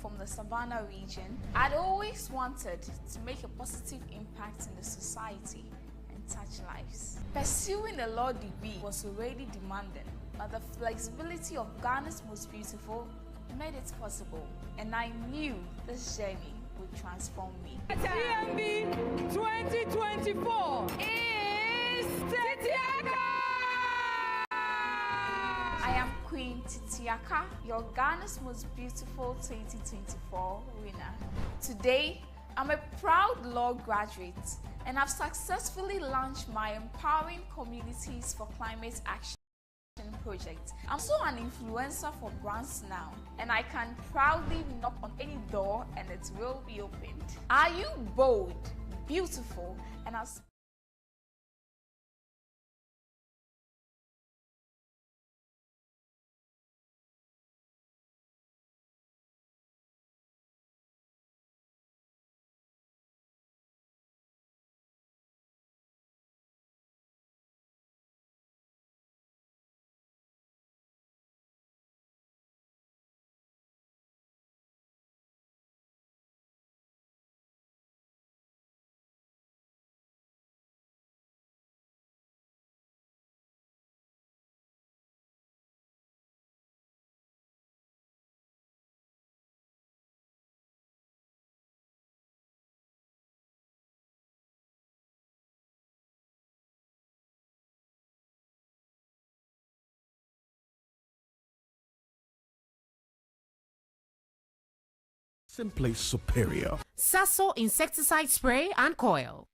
From the Savannah region, I'd always wanted to make a positive impact in the society and touch lives. Pursuing a law degree was already demanding, but the flexibility of Ghana's Most Beautiful made it possible, and I knew this journey would transform me. TMB 2024 is Titiaka! I am Queen Titiaka, your Ghana's Most Beautiful 2024 winner. Today, I'm a proud law graduate and I've successfully launched my Empowering Communities for Climate Action project. I'm also an influencer for brands now, and I can proudly knock on any door and it will be opened. Are you bold, beautiful, and as Simply superior. Sasso insecticide spray and coil.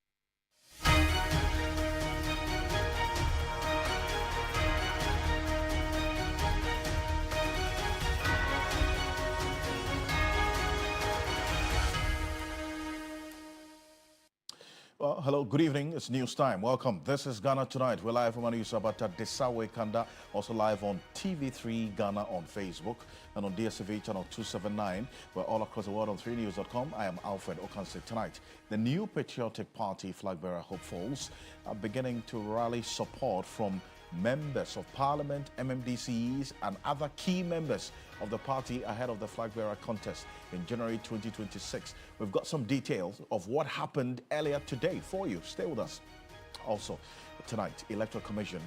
Well, hello, good evening. It's news time. Welcome. This is Ghana Tonight. We're live from Anusabata Desawe Kanda, also live on TV3 Ghana on Facebook and on DSTV channel 279. We're all across the world on 3news.com. I am Alfred Ocansey. Tonight, the new Patriotic Party flag bearer hopefuls are beginning to rally support from members of Parliament, MMDCs, and other key members of the party ahead of the flag bearer contest in January 2026. We've got some details of what happened earlier today for you. Stay with us. Also, tonight, Electoral Commission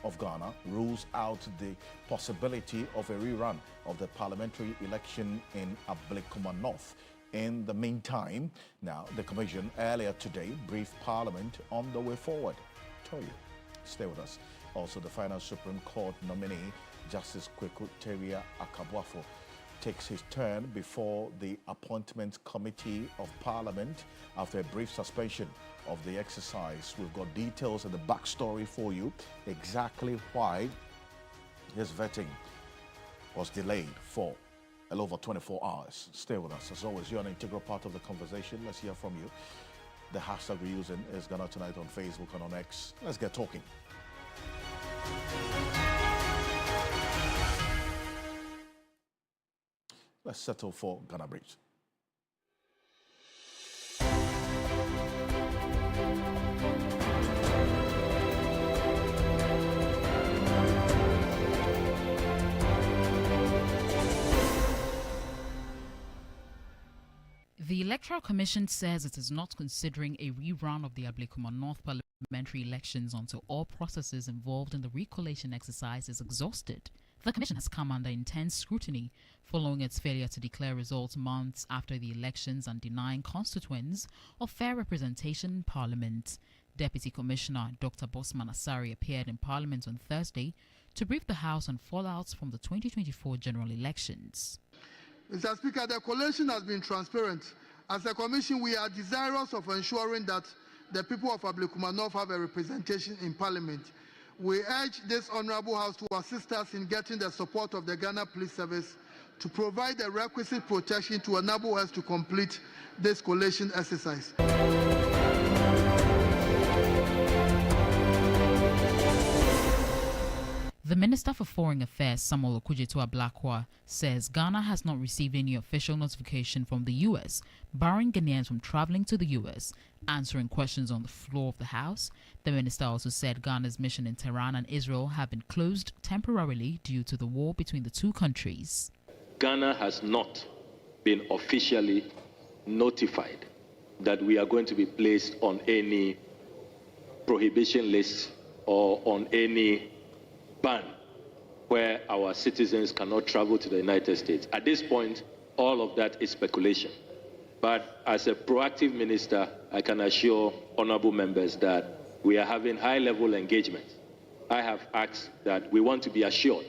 of Ghana rules out the possibility of a rerun of the parliamentary election in Ablekuma North. In the meantime, now, the Commission earlier today briefed Parliament on the way forward. Tell you. Stay with us. Also, the final Supreme Court nominee, Justice Kweku Teria Akabuafo, takes his turn before the Appointments Committee of Parliament after a brief suspension of the exercise. We've got details and the backstory for you, exactly why his vetting was delayed for a little over 24 hours. Stay with us. As always, you're an integral part of the conversation. Let's hear from you. The hashtag we're using is Ghana Tonight on Facebook and on X. Let's get talking. Let's settle for Ghana Bridge. The Electoral Commission says it is not considering a rerun of the Ablekuma North parliamentary elections until all processes involved in the recollation exercise is exhausted. The Commission has come under intense scrutiny following its failure to declare results months after the elections and denying constituents of fair representation in Parliament. Deputy Commissioner Dr. Bosman Asari appeared in Parliament on Thursday to brief the House on fallouts from the 2024 general elections. Mr. Speaker, the collation has been transparent. As a Commission, we are desirous of ensuring that the people of Ablekuma North have a representation in Parliament. We urge this Honourable House to assist us in getting the support of the Ghana Police Service to provide the requisite protection to enable us to complete this collation exercise. The Minister for Foreign Affairs, Samuel Okudzeto-Ablakwa, says Ghana has not received any official notification from the U.S. barring Ghanaians from traveling to the U.S. Answering questions on the floor of the House, the minister also said Ghana's mission in Tehran and Israel have been closed temporarily due to the war between the two countries. Ghana has not been officially notified that we are going to be placed on any prohibition list or on any ban where our citizens cannot travel to the United States. At this point, all of that is speculation. But as a proactive minister, I can assure honorable members that we are having high-level engagement. I have asked that we want to be assured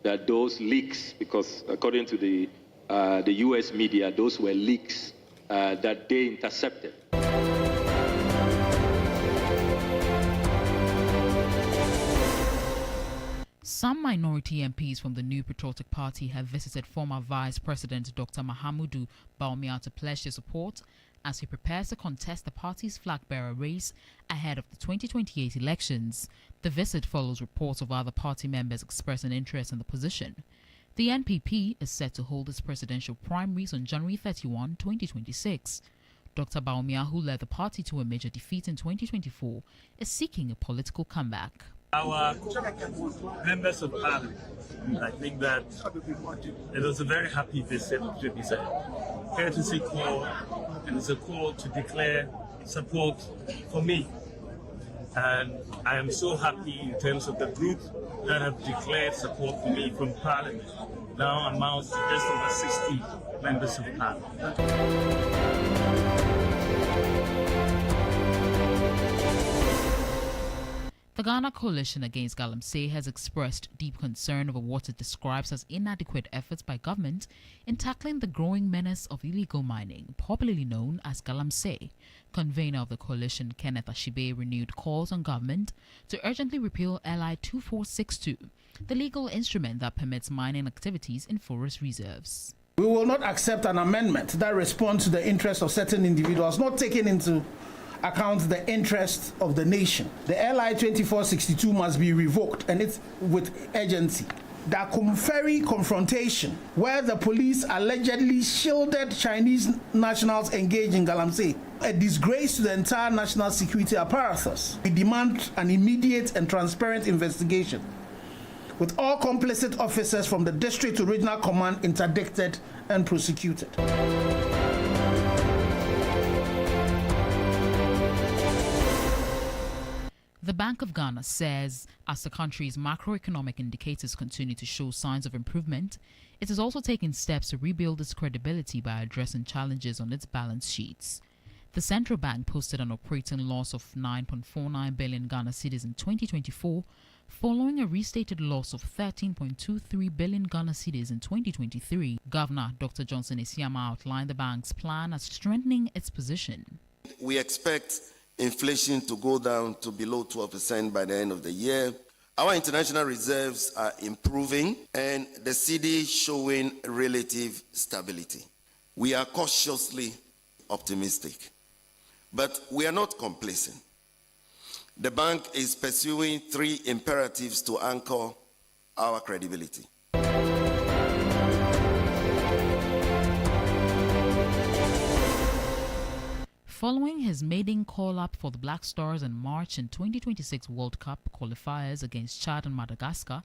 that those leaks, because according to the U.S. media, those were leaks that they intercepted. Some minority MPs from the New Patriotic Party have visited former Vice President Dr. Mahamudu Bawumia to pledge their support as he prepares to contest the party's flag-bearer race ahead of the 2028 elections. The visit follows reports of other party members expressing interest in the position. The NPP is set to hold its presidential primaries on January 31, 2026. Dr. Bawumia, who led the party to a major defeat in 2024, is seeking a political comeback. Our members of parliament, I think that it was a very happy visit to be said. Courtesy call, and it's a call to declare support for me. And I am so happy in terms of the group that have declared support for me from parliament. Now amounts to just over 60 members of parliament. The Ghana Coalition Against Galamsey has expressed deep concern over what it describes as inadequate efforts by government in tackling the growing menace of illegal mining, popularly known as Galamsey. Convener of the coalition, Kenneth Ashibe, renewed calls on government to urgently repeal LI 2462, the legal instrument that permits mining activities in forest reserves. We will not accept an amendment that responds to the interests of certain individuals, not taking into account the interests of the nation. The LI 2462 must be revoked, and it's with urgency. The Kumferi confrontation, where the police allegedly shielded Chinese nationals engaged in Galamsey, a disgrace to the entire national security apparatus. We demand an immediate and transparent investigation, with all complicit officers from the district to regional command interdicted and prosecuted. The Bank of Ghana says as the country's macroeconomic indicators continue to show signs of improvement, it is also taking steps to rebuild its credibility by addressing challenges on its balance sheets. The central bank posted an operating loss of 9.49 billion Ghana cedis in 2024, following a restated loss of 13.23 billion Ghana cedis in 2023. Governor Dr. Johnson Esiama outlined the bank's plan as strengthening its position. We expect inflation to go down to below 12% by the end of the year. Our international reserves are improving and the cedi showing relative stability. We are cautiously optimistic, but we are not complacent. The bank is pursuing 3 imperatives to anchor our credibility. Following his maiden call-up for the Black Stars in March in 2026 World Cup qualifiers against Chad and Madagascar,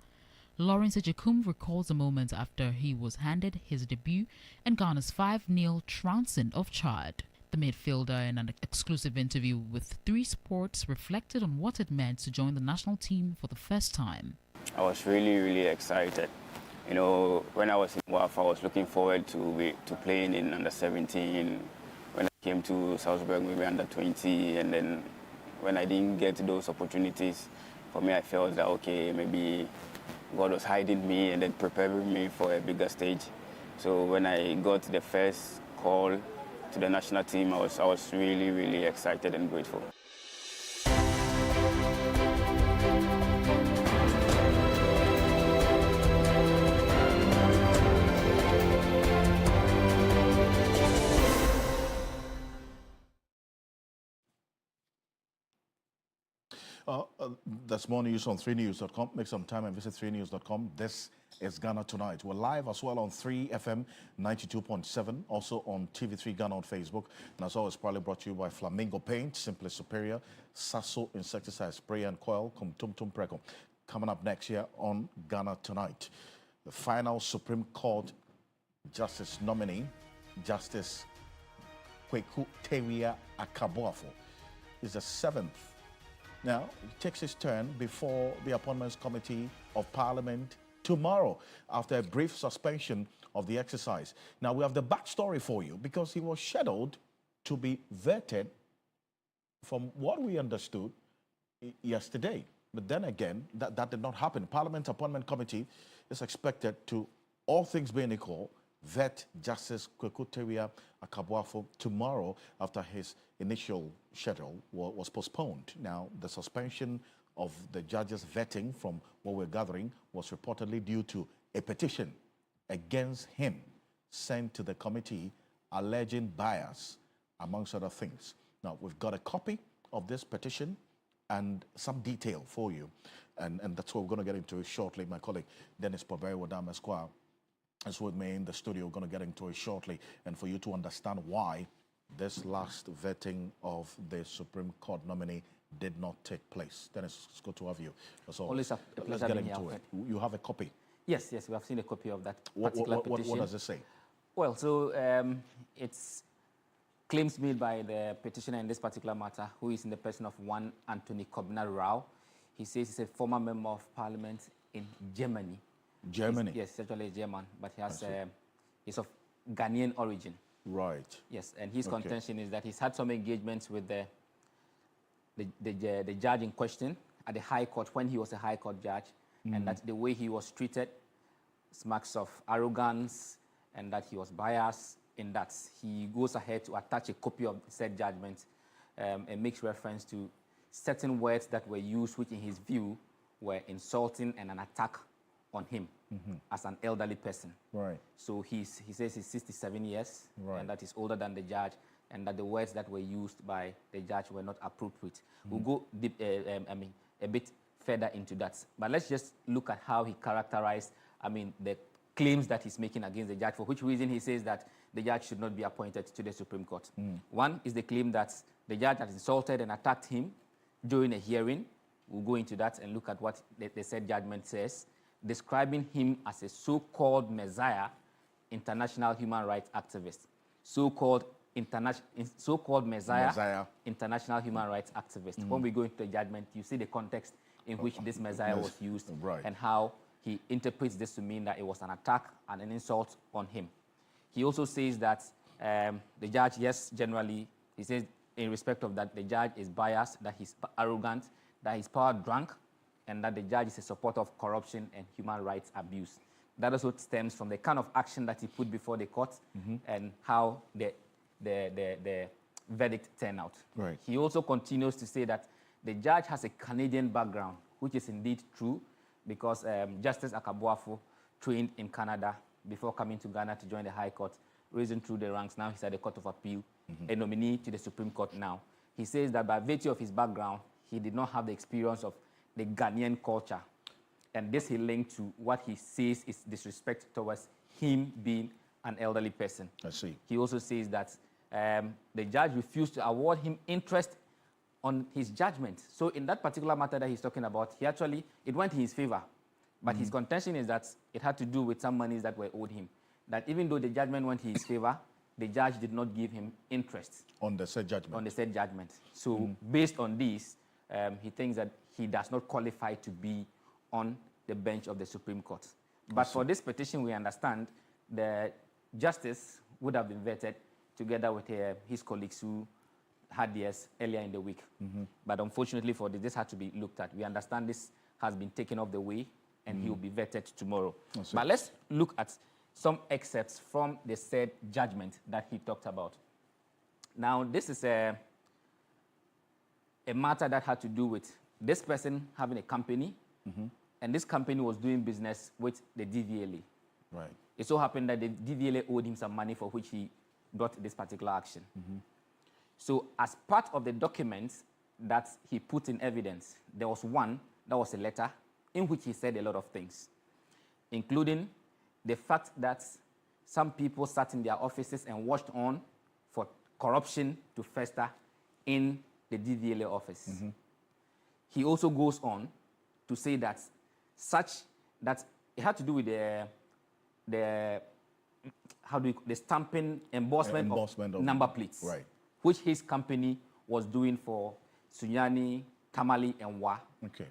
Lawrence Ejekum recalls the moment after he was handed his debut in Ghana's 5-0 trouncing of Chad. The midfielder, in an exclusive interview with 3 Sports, reflected on what it meant to join the national team for the first time. I was really excited. You know, when I was in WAF, I was looking forward to playing in under-17. When I came to Salzburg, maybe under-20, and then when I didn't get those opportunities, for me, I felt that, okay, maybe God was hiding me and then preparing me for a bigger stage. So when I got the first call to the national team, I was really excited and grateful. That's more news on 3news.com. Make some time and visit 3news.com. This is Ghana Tonight. We're live as well on 3FM 92.7, also on TV3 Ghana on Facebook. And as always, probably brought to you by Flamingo Paint, Simply Superior, Sasso Insecticide Spray and Coil, Kum Tum Tum Preko. Coming up next year on Ghana Tonight, the final Supreme Court Justice nominee, Justice Kweku Tewia Akabuafo, is the 7th. Now, he takes his turn before the Appointments Committee of Parliament tomorrow after a brief suspension of the exercise. Now, we have the backstory for you because he was scheduled to be vetted from what we understood yesterday. But then again, that did not happen. Parliament Appointment Committee is expected to, all things being equal, vet Justice Kweku Tewia Akabuafo tomorrow after his initial schedule was postponed. Now, the suspension of the judge's vetting, from what we're gathering, was reportedly due to a petition against him sent to the committee alleging bias, amongst other things. Now, we've got a copy of this petition and some detail for you, and that's what we're going to get into shortly. My colleague Dennis Poveri Wadam Esquire is with me in the studio. We're going to get into it shortly, and for you to understand why this last vetting of the Supreme Court nominee did not take place. Dennis, it's good to have you. Always a pleasure. Let's get into it. You have a copy? Yes, we have seen a copy of that particular petition. What does it say? Well, so it's claims made by the petitioner in this particular matter, who is in the person of one Anthony Kobna Rao. He says he's a former member of parliament in Germany. Germany? Yes, actually German, but he has he's of Ghanaian origin. Right. Yes, and his contention is that he's had some engagements with the judge in question at the High Court when he was a High Court judge, and that the way he was treated smacks of arrogance, and that he was biased in that. He goes ahead to attach a copy of said judgment and makes reference to certain words that were used, which in his view were insulting and an attack on him as an elderly person. Right. So he says he's 67 years, right, and that he's older than the judge, and that the words that were used by the judge were not appropriate. We'll go deep, a bit further into that. But let's just look at how he characterized, the claims that he's making against the judge, for which reason he says that the judge should not be appointed to the Supreme Court. One is the claim that the judge has insulted and attacked him during a hearing. We'll go into that and look at what the said judgment says, describing him as a so-called messiah, international human rights activist. So-called messiah, international human rights activist. When we go into the judgment, you see the context in which this messiah was used, and how he interprets this to mean that it was an attack and an insult on him. He also says that the judge, yes, generally, he says in respect of that, the judge is biased, that he's arrogant, that he's power drunk, and that the judge is a supporter of corruption and human rights abuse. That also stems from the kind of action that he put before the court and how the verdict turned out. Right. He also continues to say that the judge has a Canadian background, which is indeed true, because Justice Akabuafo trained in Canada before coming to Ghana to join the High Court, risen through the ranks. Now he's at the Court of Appeal, a nominee to the Supreme Court now. He says that by virtue of his background, he did not have the experience of the Ghanaian culture. And this he linked to what he says is disrespect towards him being an elderly person. I see. He also says that the judge refused to award him interest on his judgment. So in that particular matter that he's talking about, it went in his favor. But his contention is that it had to do with some monies that were owed him. That even though the judgment went in his favor, the judge did not give him interest. On the said judgment? On the said judgment. So based on this, he thinks that he does not qualify to be on the bench of the Supreme Court. But for this petition, we understand the justice would have been vetted together with his colleagues who had theirs earlier in the week. But unfortunately for this had to be looked at. We understand this has been taken off the way, and he will be vetted tomorrow. But let's look at some excerpts from the said judgment that he talked about. Now, this is a matter that had to do with this person having a company, and this company was doing business with the DVLA. Right. It so happened that the DVLA owed him some money for which he brought this particular action. So as part of the documents that he put in evidence, there was one that was a letter in which he said a lot of things, including the fact that some people sat in their offices and watched on for corruption to fester in the DVLA office. He also goes on to say that that it had to do with the stamping embossment of number plates, right, which his company was doing for Sunyani, Tamale, and Wa. Okay.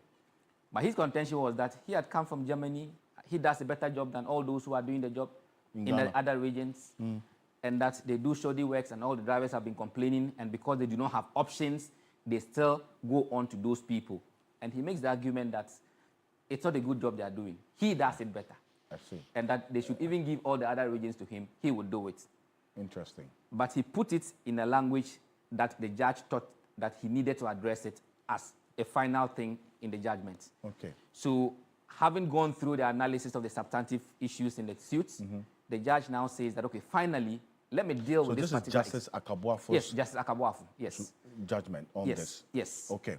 But his contention was that he had come from Germany. He does a better job than all those who are doing the job in the other regions, and that they do shoddy works, and all the drivers have been complaining, and because they do not have options, they still go on to those people. And he makes the argument that it's not a good job they are doing. He does it better. I see. And that they should even give all the other regions to him. He would do it. Interesting. But he put it in a language that the judge thought that he needed to address it as a final thing in the judgment. Okay. So having gone through the analysis of the substantive issues in the suits, the judge now says that, okay, finally, let me deal with this particular... So this is Justice Akabuafo's... Yes, Justice Akabuafo, yes. ...judgment on this? Yes. Okay.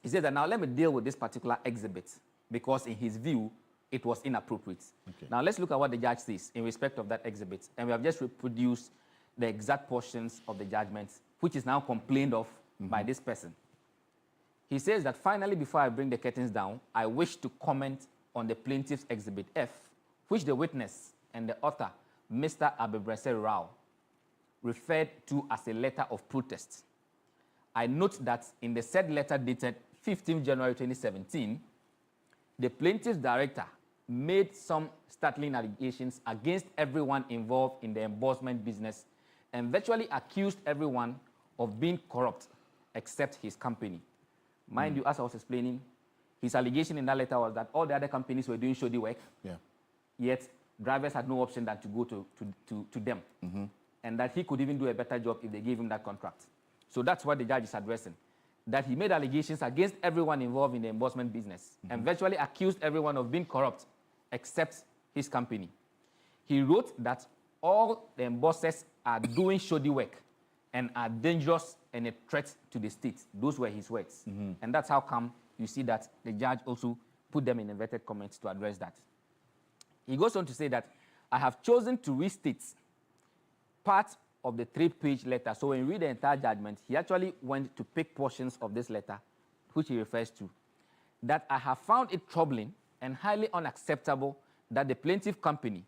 He says that now let me deal with this particular exhibit because in his view, it was inappropriate. Okay. Now let's look at what the judge says in respect of that exhibit. And we have just reproduced the exact portions of the judgment, which is now complained of by this person. He says that finally, before I bring the curtains down, I wish to comment on the plaintiff's exhibit F, which the witness and the author, Mr. Abebrese Rao, referred to as a letter of protest. I note that in the said letter dated 15 January 2017, the plaintiff's director made some startling allegations against everyone involved in the embossment business and virtually accused everyone of being corrupt except his company. Mind you, as I was explaining, his allegation in that letter was that all the other companies were doing shoddy work, yet drivers had no option than to go to them, and that he could even do a better job if they gave him that contract. So that's what the judge is addressing, that he made allegations against everyone involved in the embossment business and virtually accused everyone of being corrupt except his company. He wrote that all the embossers are doing shoddy work and are dangerous and a threat to the state. Those were his words. And that's how come you see that the judge also put them in inverted commas to address that. He goes on to say that I have chosen to restate part of the 3-page letter. So when you read the entire judgment, he actually went to pick portions of this letter, which he refers to, that I have found it troubling and highly unacceptable that the plaintiff company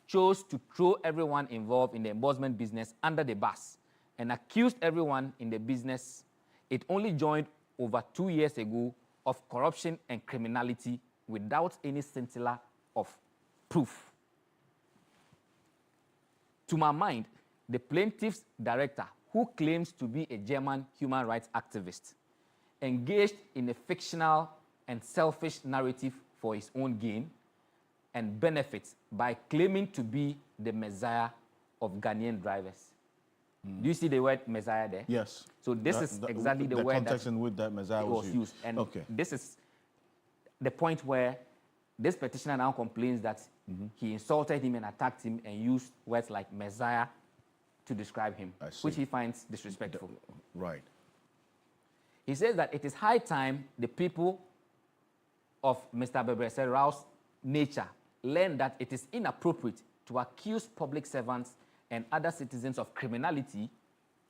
chose to throw everyone involved in the embossment business under the bus and accused everyone in the business it only joined over 2 years ago of corruption and criminality without any scintilla of proof. To my mind, the plaintiff's director, who claims to be a German human rights activist, engaged in a fictional and selfish narrative for his own gain and benefits by claiming to be the messiah of Ghanaian drivers. Do you see the word messiah there? Yes. So this is exactly the word context in which that messiah was used. And this is the point where this petitioner now complains that he insulted him and attacked him and used words like messiah to describe him, which he finds disrespectful. Right. He says that it is high time the people of Mr. Abebrese Rao's nature learn that it is inappropriate to accuse public servants and other citizens of criminality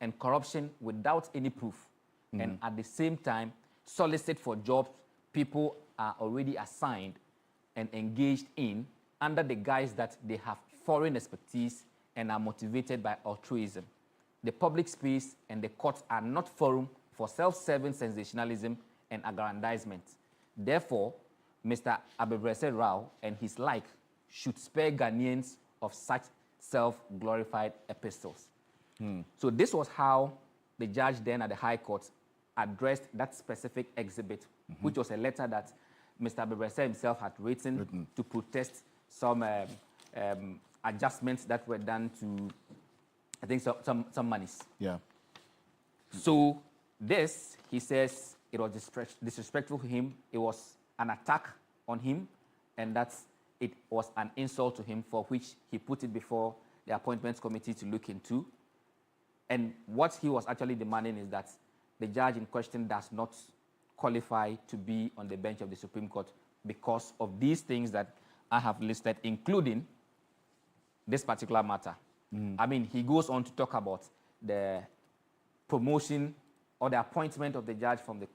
and corruption without any proof, and at the same time solicit for jobs people are already assigned and engaged in under the guise that they have foreign expertise and are motivated by altruism. The public space and the courts are not forum for self-serving sensationalism and aggrandizement. Therefore, Mr. Abebrese Rao and his like should spare Ghanaians of such self-glorified epistles. So this was how the judge then at the High Court addressed that specific exhibit, which was a letter that Mr. Abebrese himself had written to protest some adjustments that were done to, I think, some monies. Yeah. So this, he says, it was disrespectful to him. It was an attack on him, and that it was an insult to him, for which he put it before the Appointments Committee to look into. And what he was actually demanding is that the judge in question does not qualify to be on the bench of the Supreme Court because of these things that I have listed, including this particular matter. I mean, he goes on to talk about the promotion or the appointment of the judge from the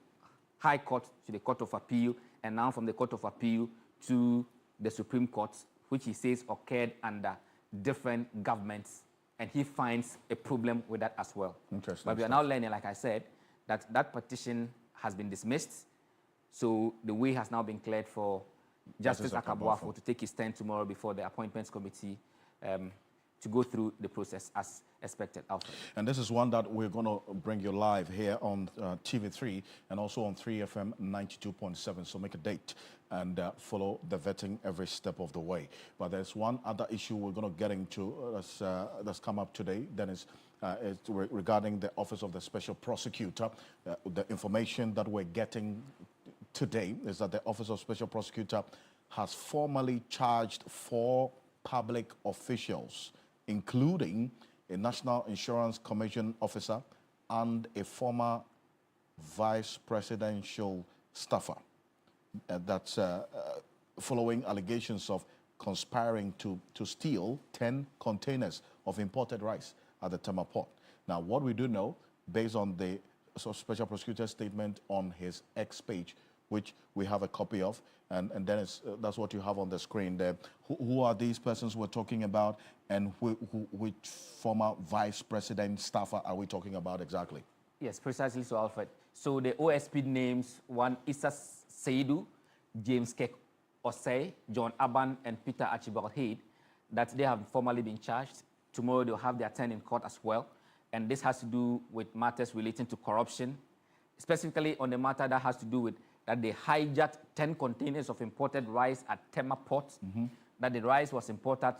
High Court to the Court of Appeal, and now from the Court of Appeal to the Supreme Court, which he says occurred under different governments, and he finds a problem with that as well. Interesting. But we are now learning, like I said, that that petition has been dismissed, so the way has now been cleared for Justice Akabuafo to take his stand tomorrow before the Appointments Committee to go through the process as expected, Alfred. And this is one that we're going to bring you live here on TV3 and also on 3FM 92.7. So make a date and follow the vetting every step of the way. But there's one other issue we're going to get into that's come up today. Then it's regarding the Office of the Special Prosecutor. The information that we're getting today is that the Office of Special Prosecutor has formally charged 4 public officials, including a National Insurance Commission officer and a former vice presidential staffer. That's following allegations of conspiring to steal 10 containers of imported rice at the Tema port. Now, what we do know, based on the Special Prosecutor's statement on his X page, which we have a copy of, and then that's what you have on the screen there. Who are these persons we're talking about, and which former vice president staffer are we talking about exactly? Yes, precisely so, Alfred. So the OSP names one Issa Seidu, James Kek Osei, John Aban, and Peter Archibald Head, that they have formally been charged. Tomorrow they'll have their turn in court as well. And this has to do with matters relating to corruption, specifically on the matter that has to do with that they hijacked 10 containers of imported rice at Tema Port, that the rice was imported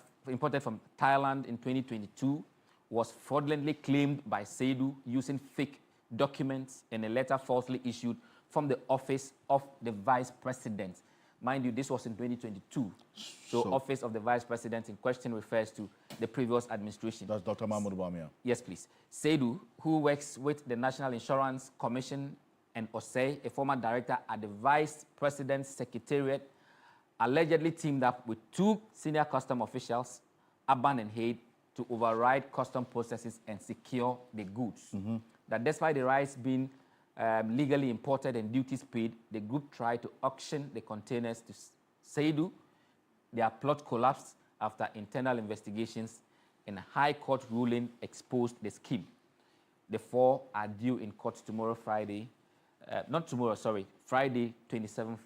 from Thailand in 2022, was fraudulently claimed by Seidu using fake documents and a letter falsely issued from the Office of the Vice President. Mind you, this was in 2022. So Office of the Vice President in question refers to the previous administration. That's Dr. Mahmoud Bamia. Yes, please. Seidu, who works with the National Insurance Commission, and Osei, a former director at the Vice President's Secretariat, allegedly teamed up with 2 senior custom officials, Aban and Haid, to override custom processes and secure the goods. That despite the rice being legally imported and duties paid, the group tried to auction the containers to Seidu. Their plot collapsed after internal investigations, and a High Court ruling exposed the scheme. The 4 are due in court tomorrow, Friday. Friday, 27th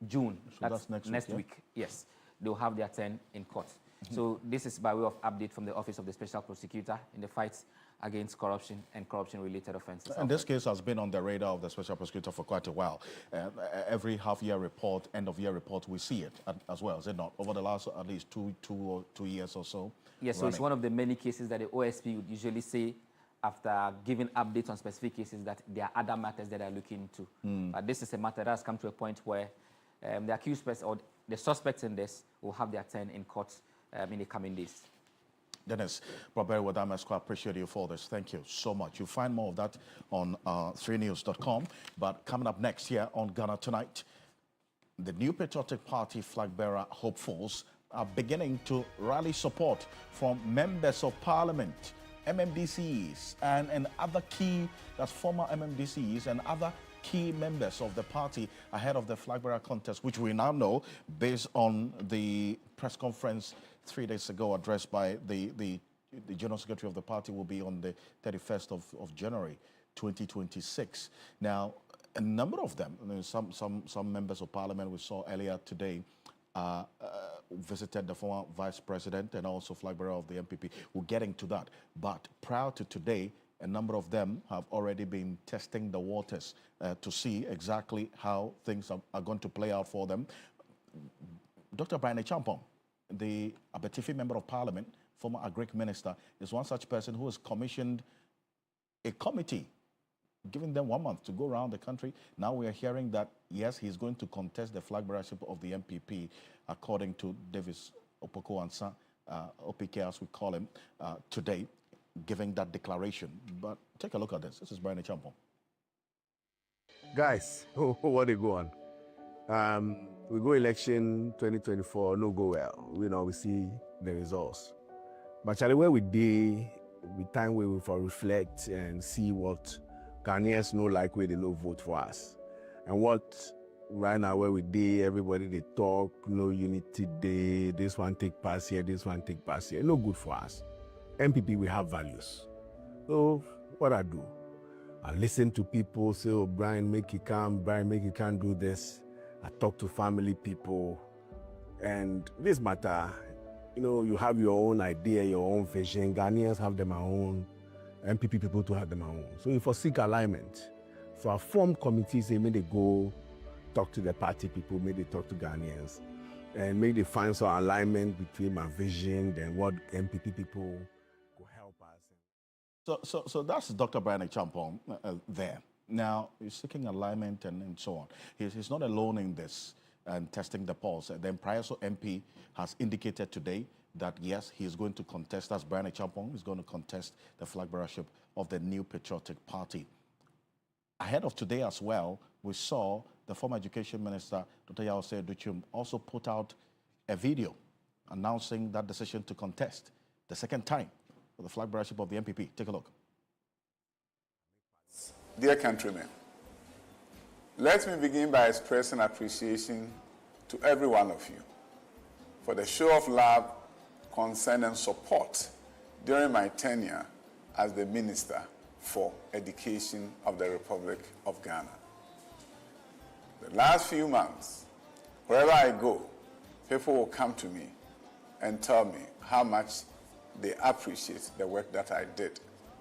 June. So that's next week. Yes, they'll have their turn in court. So this is by way of update from the Office of the Special Prosecutor in the fight against corruption and corruption-related offences. And this case has been on the radar of the Special Prosecutor for quite a while. Every half-year report, end-of-year report, we see it as well, is it not? Over the last at least two years or so. Yes, so it's one of the many cases that the OSP would usually say after giving updates on specific cases that there are other matters that they are looking into. But this is a matter that has come to a point where the accused person or the suspects in this will have their turn in court in the coming days. Dennis, Robert Wadam, I appreciate you for this. Thank you so much. You'll find more of that on 3news.com. But coming up next here on Ghana Tonight, the New Patriotic Party flag bearer hopefuls are beginning to rally support from members of parliament, MMDCs, and other key, that's former MMDCs and other key members of the party ahead of the flag bearer contest, which we now know, based on the press conference 3 days ago addressed by the General Secretary of the party, will be on the 31st of January 2026. Now, a number of them, some members of parliament we saw earlier today, visited the former vice president and also flag bearer of the MPP. We're getting to that. But prior to today, a number of them have already been testing the waters to see exactly how things are going to play out for them. Dr. Brian Champong, the Abetifi Member of Parliament, former Agric Minister, is one such person who has commissioned a committee, giving them 1 month to go around the country. Now we are hearing that, yes, he's going to contest the flag bearership of the MPP, according to Davis Opoku-Ansah, OPK as we call him, today, giving that declaration. But take a look at this. This is Brian Champong. guys, what they go on? We go election 2024, no go well. We see the results. But Charlie, where we day, we time where we for reflect and see what Ghanaians know like where they no vote for us. And what right now where we day, everybody they talk, no unity day, this one take pass here, this one take pass here. No good for us. MPP, we have values. So what I do? I listen to people say, oh, Brian, make it come, Brian, make it can't do this. I talk to family people. And this matter, you have your own idea, your own vision. Ghanaians have their own. MPP people to have their own. So if I seek alignment, so I formed committees, they may they go talk to the party people, may they talk to Ghanaians, and may they find some alignment between my vision and what MPP people will help us. So that's Dr. Brian Champong there. Now, he's seeking alignment and so on. He's not alone in this and testing the pulse. The Empriaso MP has indicated today that, yes, he is going to contest, as Brian Champong is going to contest the flag bearership of the New Patriotic Party. Ahead of today as well, we saw the former Education Minister, Dr. Yao Duchum, also put out a video announcing that decision to contest the second time for the flag bearership of the MPP. Take a look. Dear countrymen, let me begin by expressing appreciation to every one of you for the show of love, concern, and support during my tenure as the Minister for Education of the Republic of Ghana. The last few months, wherever I go, people will come to me and tell me how much they appreciate the work that I did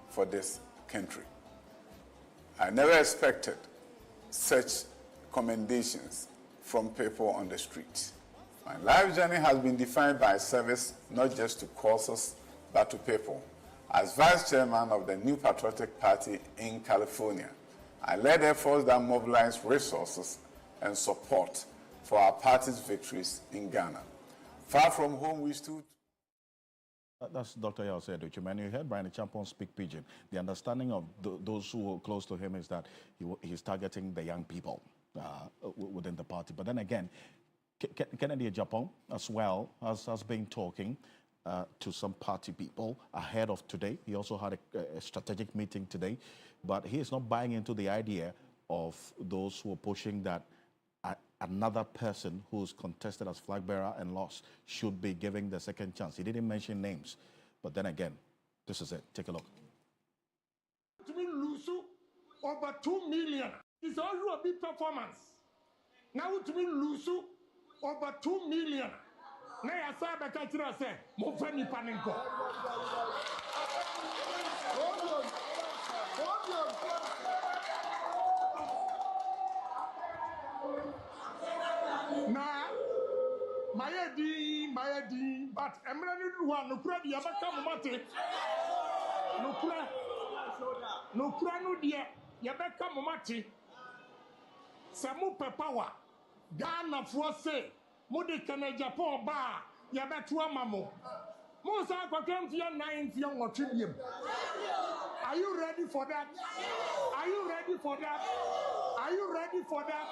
for this country. I never expected such commendations from people on the street. My life journey has been defined by service not just to causes, but to people. As Vice Chairman of the New Patriotic Party in California, I led efforts that mobilized resources and support for our party's victories in Ghana. Far from home, we stood. That's Dr. Yao Duchum. And you heard Brian Champong speak Pidgin. The understanding of those who are close to him is that he's targeting the young people within the party. But then again, Kennedy Japan as well has been talking to some party people ahead of today. He also had a strategic meeting today, but he is not buying into the idea of those who are pushing that another person who's contested as flag bearer and lost should be given the second chance. He didn't mention names, but then again, this is it. Take a look. To me, lose over 2 million. It's all a big performance. Now to me, lose over 2 million. Now I say, Mofani Paninko. Now, my ID, but I'm ready to one. No crowd, you have come, Mate. No crowd, no dear, you have come, Mate. Samu Pepawa, Ghana for say, Modi Kane Japan bar, you have two mamo. Most are going to your 9th young or tribute. Are you ready for that? Are you ready for that? Are you ready for that?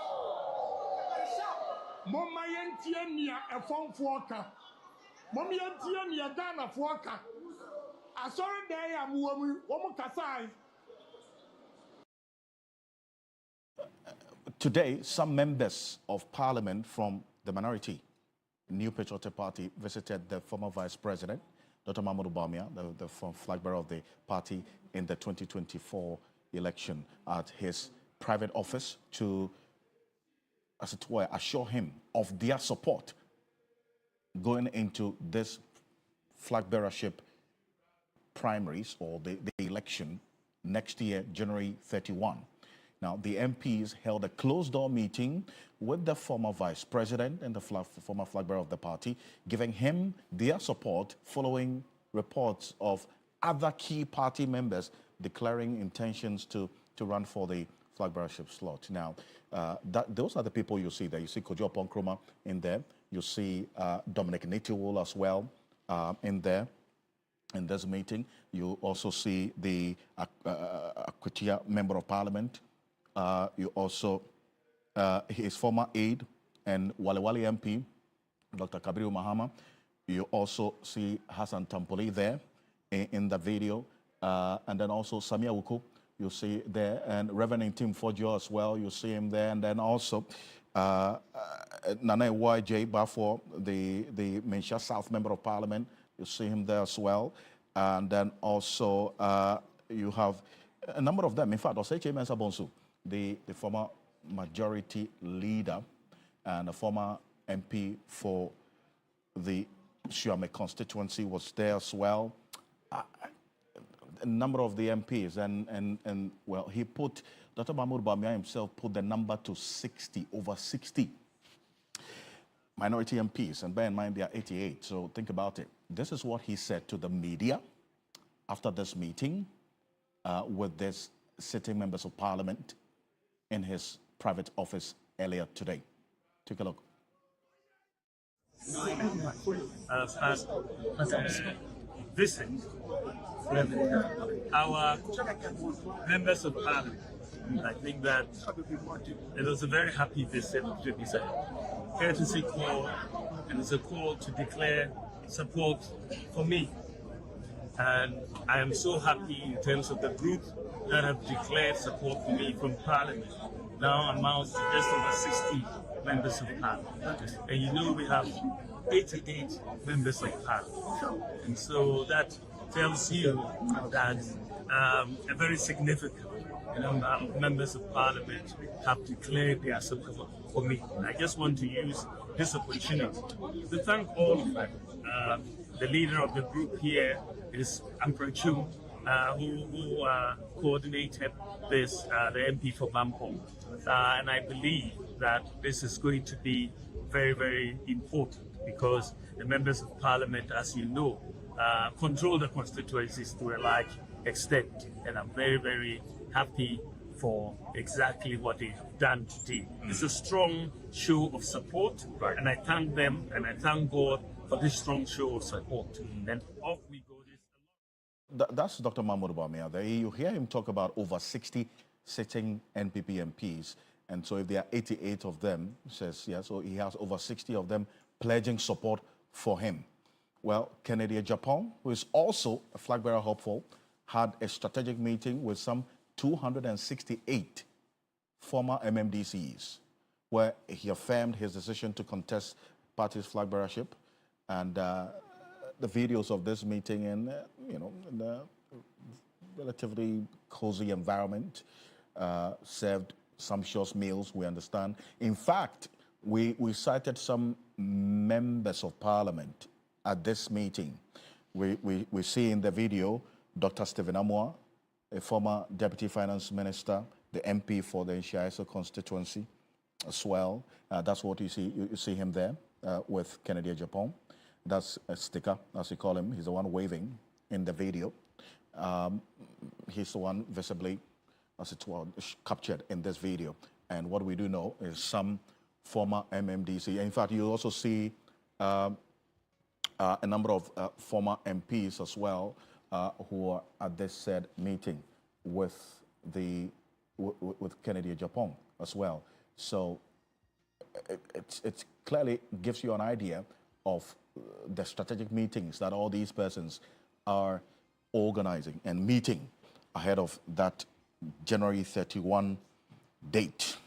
Mama yentiania a phone forka. Mama yentiania Ghana forka. I saw it there, I'm woman Kasai. Today, some members of parliament from the minority New Patriotic Party visited the former Vice President, Dr. Mahmoud Bawumia, the flag bearer of the party in the 2024 election, at his private office to, as it were, assure him of their support going into this flag bearership primaries or the election next year, January 31. Now, the MPs held a closed-door meeting with the former vice president and the former flag bearer of the party, giving him their support following reports of other key party members declaring intentions to run for the flag bearership slot. Now, those are the people you see there. You see Kojo Ponkroma in there. You see Dominic Nitiwul as well in there. In this meeting, you also see the Akwatia Member of Parliament, you also, his former aide and Wale MP, Dr. Kabiru Mahama. You also see Hassan Tampoli there in the video. And then also Samia Wuku, you see there. And Reverend Tim Fojo as well, you see him there. And then also Nana YJ Bafor, the Mensha South Member of Parliament, you see him there as well. And then also you have a number of them. In fact, Oseche Mensa Bonsu, the former majority leader and a former MP for the Shuame constituency was there as well. A number of the MPs and well, he put, Dr. Mahmoud Bawumia himself put the number to 60, over 60 minority MPs, and bear in mind there are 88, so think about it. This is what he said to the media after this meeting with these sitting members of parliament in his private office earlier today. Take a look. I've had visit our members of parliament. I think that it was a very happy visit to be said. Courtesy call, and it's a call to declare support for me. And I am so happy in terms of the group that have declared support for me from parliament. Now amounts to just over 60 members of parliament. And you know we have 88 members of parliament. And so that tells you that a very significant number of members of parliament have declared their support for me. And I just want to use this opportunity to thank all of them. The leader of the group here is Amprachu, who coordinated this, the MP for Bampong. And I believe that this is going to be very, very important because the members of parliament, as you know, control the constituencies to a large extent. And I'm very, very happy for exactly what they have done today. It's a strong show of support, and I thank them and I thank God for this strong show of support. And off we go. That's Dr. Mahmoud Bawumia there. You hear him talk about over 60 sitting NPP MPs. And so if there are 88 of them, says, yeah, so he has over 60 of them pledging support for him. Well, Kennedy Japan, who is also a flag bearer hopeful, had a strategic meeting with some 268 former MMDCs, where he affirmed his decision to contest party's flag bearership. And the videos of this meeting in, in a relatively cozy environment, served sumptuous meals, we understand. In fact, we cited some members of parliament at this meeting. We see in the video Dr. Stephen Amwa, a former deputy finance minister, the MP for the Nshiaiso constituency as well. That's what you see. You see him there with Kennedy Japan. That's a sticker, as you call him. He's the one waving in the video. He's the one visibly, as it were, captured in this video. And what we do know is some former MMDC. In fact, you also see a number of former MPs as well who are at this said meeting with Kennedy Japan as well. So it clearly gives you an idea of the strategic meetings that all these persons are organizing and meeting ahead of that January 31 date.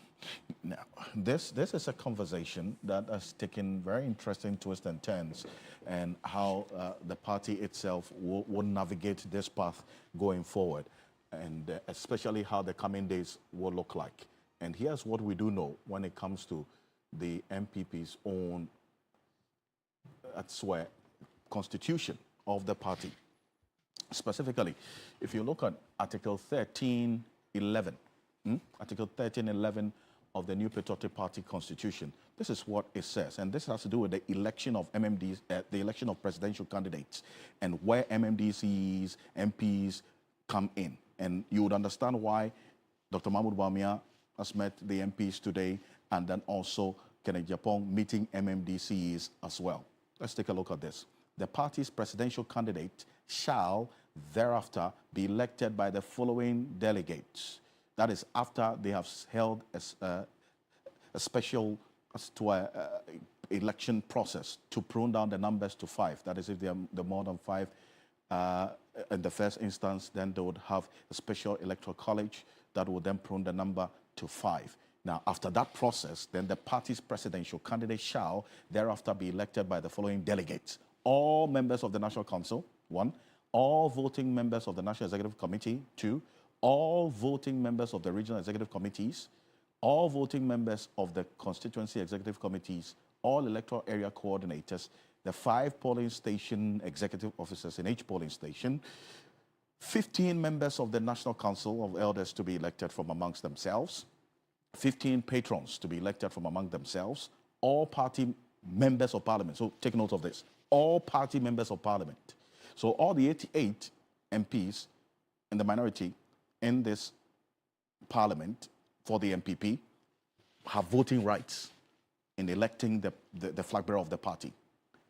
Now, this is a conversation that has taken very interesting twists and turns, and how the party itself will navigate this path going forward, and especially how the coming days will look like. And here's what we do know when it comes to the MPP's own, I swear, constitution of the party. Specifically, if you look at Article 1311, Article 1311 of the new Patriotic Party Constitution, this is what it says, and this has to do with the election of MMDs, the election of presidential candidates, and where MMDCs, MPs come in. And you would understand why Dr. Mahmoud Bawumia has met the MPs today, and then also Kennedy Japan meeting MMDCs as well. Let's take a look at this. The party's presidential candidate shall thereafter be elected by the following delegates. That is after they have held a special election process to prune down the numbers to 5. That is, if they are more than 5 in the first instance, then they would have a special electoral college that would then prune the number to 5. Now, after that process, then the party's presidential candidate shall thereafter be elected by the following delegates: all members of the National Council, 1, all voting members of the National Executive Committee, 2, all voting members of the regional executive committees, all voting members of the constituency executive committees, all electoral area coordinators, the 5 polling station executive officers in each polling station, 15 members of the National Council of Elders to be elected from amongst themselves, 15 patrons to be elected from among themselves, all party members of parliament. So take note of this. All party members of parliament. So all the 88 MPs in the minority in this parliament for the MPP have voting rights in electing the flag bearer of the party.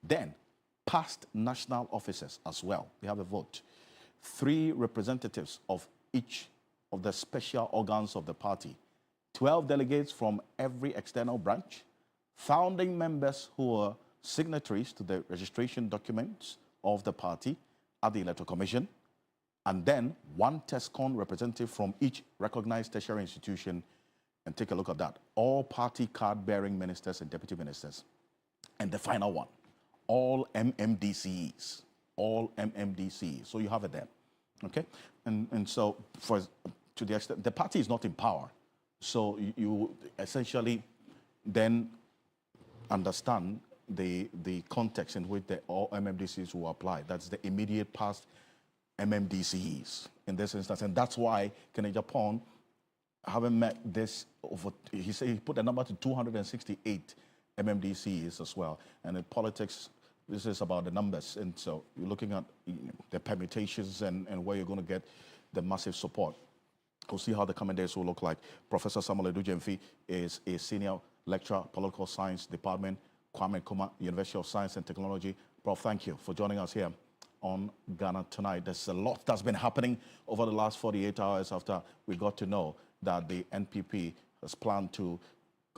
Then, past national officers as well, they have a vote. 3 representatives of each of the special organs of the party, 12 delegates from every external branch, founding members who are signatories to the registration documents of the party at the Electoral Commission, and then 1 TESCON representative from each recognized tertiary institution. And take a look at that. All party card-bearing ministers and deputy ministers. And the final one, all MMDCs. All MMDCs. So you have it there. Okay? And so to the extent, the party is not in power. So you essentially then understand the context in which the all MMDCs will apply. That's the immediate past MMDCs in this instance. And that's why Kenneth Japan, having met this, he said he put the number to 268 MMDCs as well. And in politics, this is about the numbers. And so you're looking at the permutations and where you're going to get the massive support. We'll see how the coming days will look like. Professor Samuel Edujemfi is a senior lecturer, political science department, Kwame Nkrumah, University of Science and Technology. Prof, thank you for joining us here on Ghana Tonight. There's a lot that's been happening over the last 48 hours after we got to know that the NPP has planned to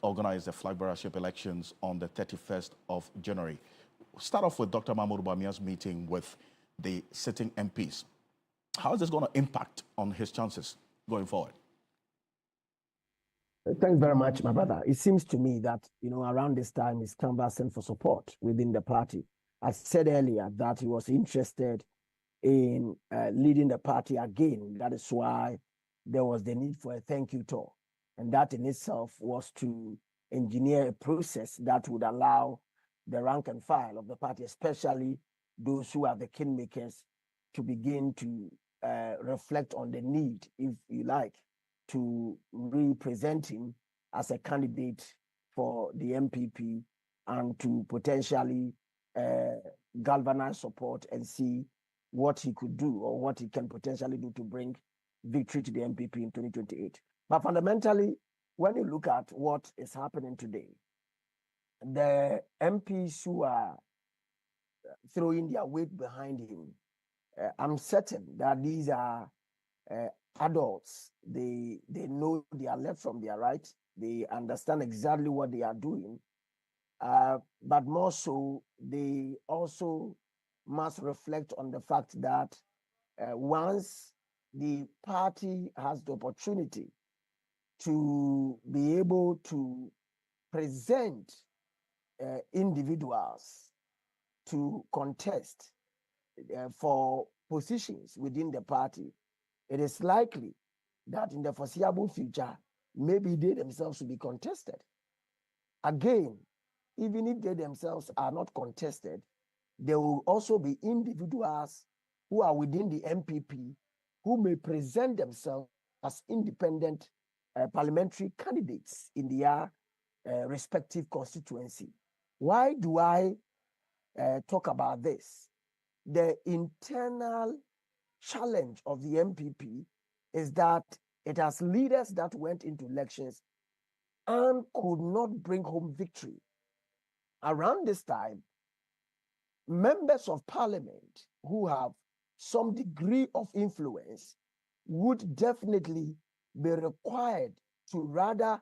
organize the flag bearership elections on the 31st of January. We'll start off with Dr. Mahmoud Bamia's meeting with the sitting MPs. How is this going to impact on his chances going forward? Thanks very much, my brother. It seems to me that, around this time he's canvassing for support within the party. I said earlier that he was interested in leading the party again. That is why there was the need for a thank you tour. And that in itself was to engineer a process that would allow the rank and file of the party, especially those who are the kingmakers, to begin to reflect on the need, if you like, to represent him as a candidate for the MPP and to potentially galvanize support and see what he could do or what he can potentially do to bring victory to the MPP in 2028. But fundamentally, when you look at what is happening today, the MPs who are throwing their weight behind him, I'm certain that these are adults. They know their left from their right. They understand exactly what they are doing. But more so, they also must reflect on the fact that once the party has the opportunity to be able to present individuals to contest for positions within the party, it is likely that in the foreseeable future, maybe they themselves will be contested. Again, even if they themselves are not contested, there will also be individuals who are within the MPP who may present themselves as independent parliamentary candidates in their respective constituency. Why do I talk about this? The internal challenge of the MPP is that it has leaders that went into elections and could not bring home victory. Around this time, members of parliament who have some degree of influence would definitely be required to rather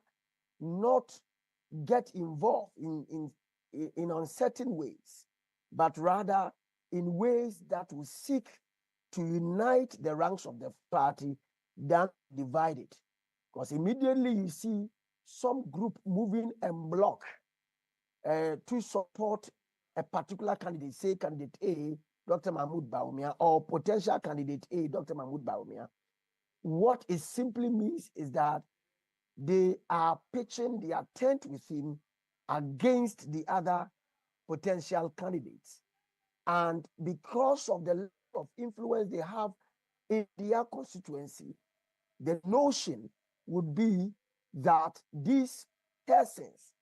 not get involved in uncertain ways, but rather in ways that will seek to unite the ranks of the party than divide it. Because immediately you see some group moving en bloc to support a particular candidate, say candidate A, Dr. Mahmoud Bawumia, or potential candidate A, Dr. Mahmoud Bawumia. What it simply means is that they are pitching their tent with him against the other potential candidates. And because of the level of influence they have in their constituency, the notion would be that these persons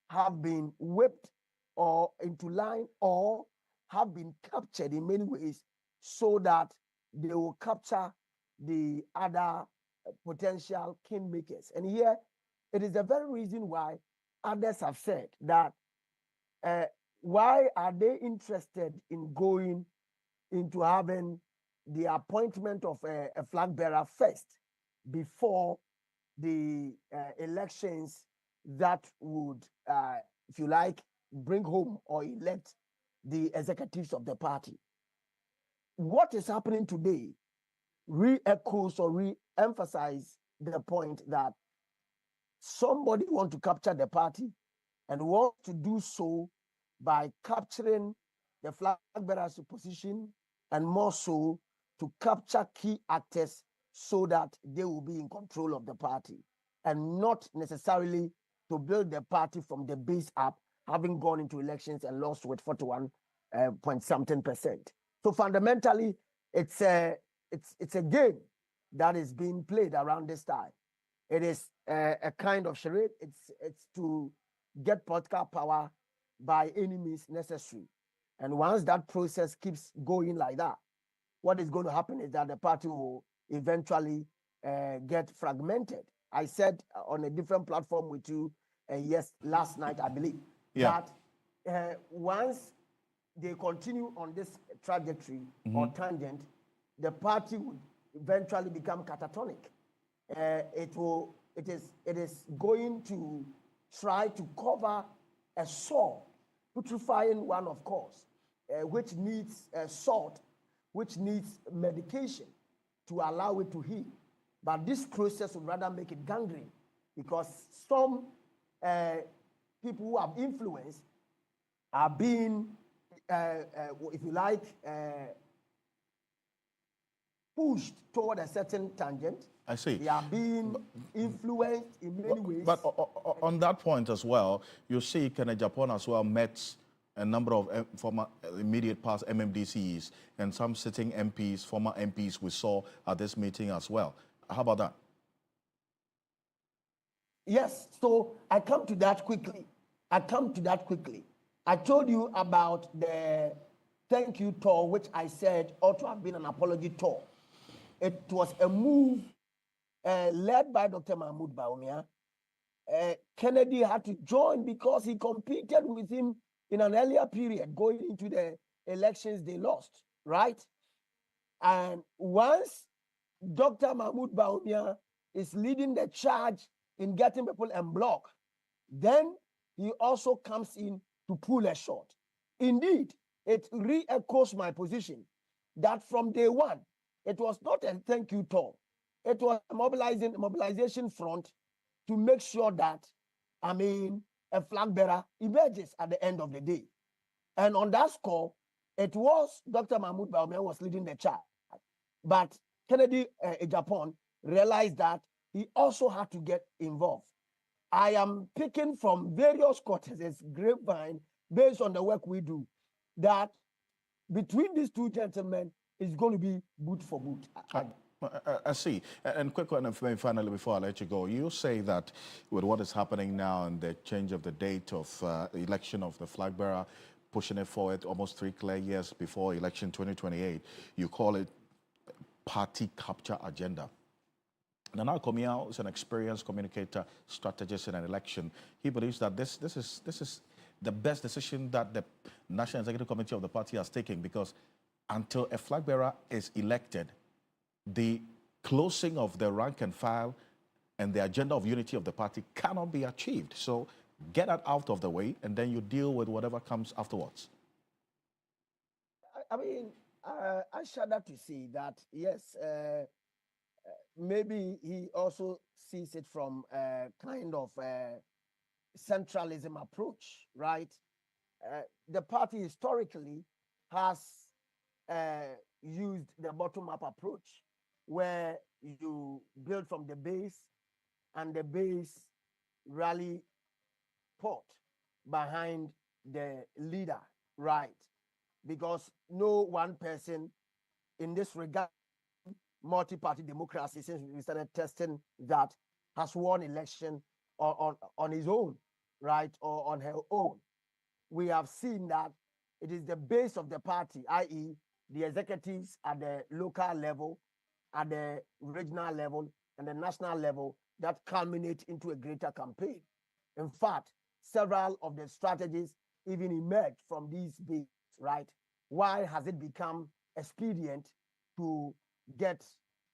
have been whipped or into line or have been captured in many ways so that they will capture the other potential kingmakers. And here, it is the very reason why others have said that why are they interested in going into having the appointment of a flag bearer first before the elections that would, if you like, bring home or elect the executives of the party. What is happening today re-echoes or re-emphasize the point that somebody wants to capture the party and wants to do so by capturing the flag bearer's position and more so to capture key actors so that they will be in control of the party and not necessarily to build the party from the base up, having gone into elections and lost with 41 point something percent. So fundamentally, it's a game that is being played around this time. It is a kind of charade. It's to get political power by any means necessary. And once that process keeps going like that, what is going to happen is that the party will eventually get fragmented. I said on a different platform with you, last night, I believe, that once they continue on this trajectory or tangent, the party would eventually become catatonic. It is going to try to cover a sore, putrefying one, of course, which needs salt, which needs medication to allow it to heal. But this process would rather make it gangrene because some people who have influence are being, if you like, pushed toward a certain tangent. I see. They are being influenced in many ways. But on that point as well, you see Kenneth Japan as well met a number of former immediate past MMDCs and some sitting MPs, former MPs we saw at this meeting as well. How about that? Yes, so I come to that quickly. I told you about the thank you tour, which I said ought to have been an apology tour. It was a move led by Dr. Mahmoud Bawumia. Kennedy had to join because he competed with him in an earlier period, going into the elections they lost, right? And once Dr. Mahmoud Bawumia is leading the charge in getting people en bloc, then he also comes in to pull a shot. Indeed, it re-echoes my position that from day one, it was not a thank you tour. It was a mobilization front to make sure that, a flag bearer emerges at the end of the day. And on that score, it was Dr. Mahmoud Bawumia was leading the charge. But Kennedy Japan realized that he also had to get involved. I am picking from various quarters, grapevine, based on the work we do, that between these two gentlemen is going to be boot for boot. I see. And quick one, finally, before I let you go, you say that with what is happening now and the change of the date of election of the flag bearer, pushing it forward almost 3 clear years before election 2028, you call it party capture agenda. Nana Komia is an experienced communicator, strategist in an election. He believes that this is the best decision that the National Executive Committee of the party has taken, because until a flag bearer is elected, the closing of the rank and file and the agenda of unity of the party cannot be achieved. So get that out of the way, and then you deal with whatever comes afterwards. I mean, I shudder to see that, yes, maybe he also sees it from a kind of centralism approach, right? The party historically has used the bottom-up approach, where you build from the base and the base rally support behind the leader, right? Because no one person in this regard, multi-party democracy, since we started testing that, has won election on his own, right, or on her own. We have seen that it is the base of the party, i.e. the executives at the local level, at the regional level, and the national level that culminate into a greater campaign. In fact, several of the strategies even emerged from these bases, right? Why has it become expedient to get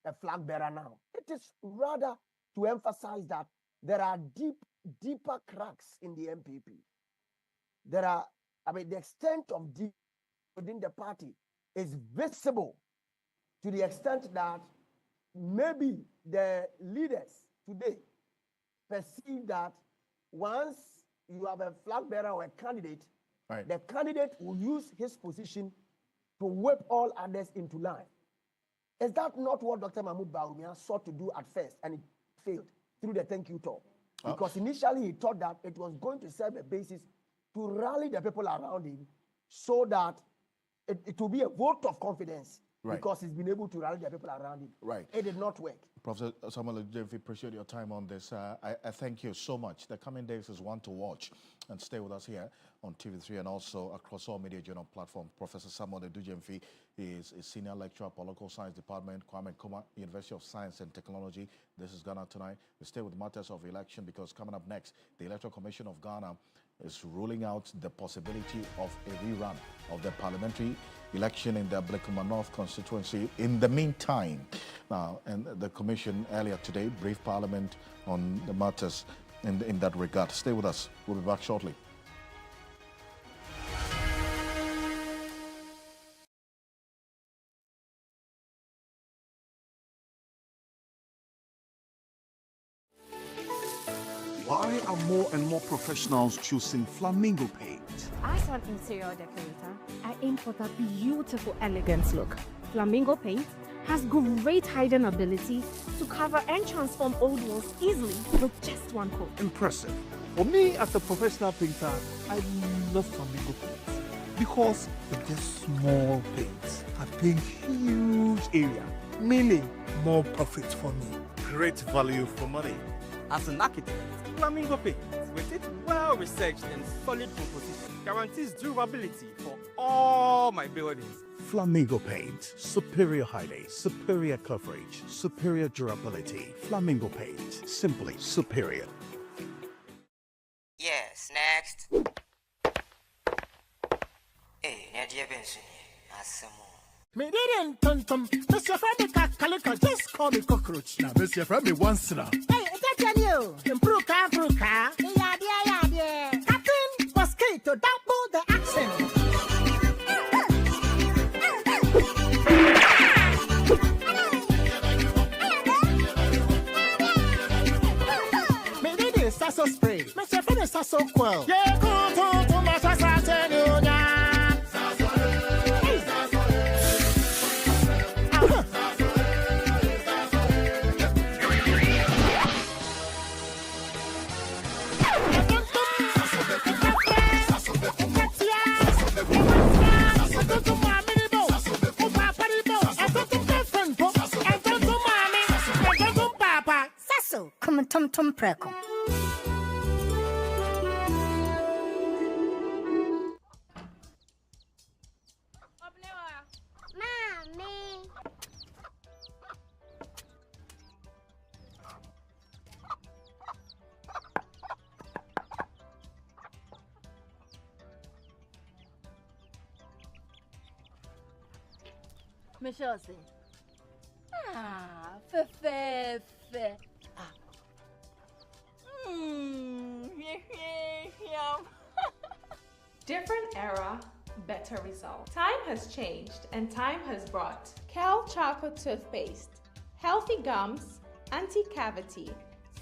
a flag bearer now? It is rather to emphasize that there are deeper cracks in the MPP. There are, I mean, the extent of deep within the party is visible to the extent that maybe the leaders today perceive that once you have a flag bearer or a candidate, right, the candidate will use his position to whip all others into line. Is that not what Dr. Mahmoud Bawumia sought to do at first, and it failed through the thank you talk? Because initially he thought that it was going to serve a basis to rally the people around him so that it will be a vote of confidence, right, because he's been able to rally the people around him. Right. It did not work. Professor Samuel, I appreciate your time on this. I thank you so much. The coming days is one to watch, and stay with us here on TV3 and also across all media journal platforms. Professor Samuel Dujemfi is a senior lecturer, political science department, Kwame Nkrumah University of Science and Technology. This is Ghana Tonight. We stay with matters of election because coming up next, the Electoral Commission of Ghana is ruling out the possibility of a rerun of the parliamentary election in the Ablekuma North constituency. In the meantime, now, and the commission earlier today briefed Parliament on the matters in that regard. Stay with us. We'll be back shortly. Why are more and more professionals choosing Flamingo paint? As an interior decorator, I aim for that beautiful, elegant look. Flamingo paint has great hiding ability to cover and transform old walls easily with just one coat. Impressive. For me, as a professional painter, I love Flamingo paint because with this small paint, I paint huge area, meaning more profit for me. Great value for money. As an architect, Flamingo paint, with its well-researched and solid composition, guarantees durability for all my buildings. Flamingo paint, superior hiding, superior coverage, superior durability. Flamingo paint, simply superior. Yes, next. Hey, Nadia Benson, me didn't tum. Mr. Femi Kalika, just call me cockroach. Now, Mr. Femi once now. Hey, is that you? Improve car. Yeah. Captain Mosquito, double the action. Me did Sasso spray. Mr. Femi Sasso quell. Yeah, go to my Sasso. Tum preko. Mommy. Michelle, fe. Different era, better result. Time has changed and time has brought Kel Charcoal Toothpaste. Healthy gums, anti-cavity,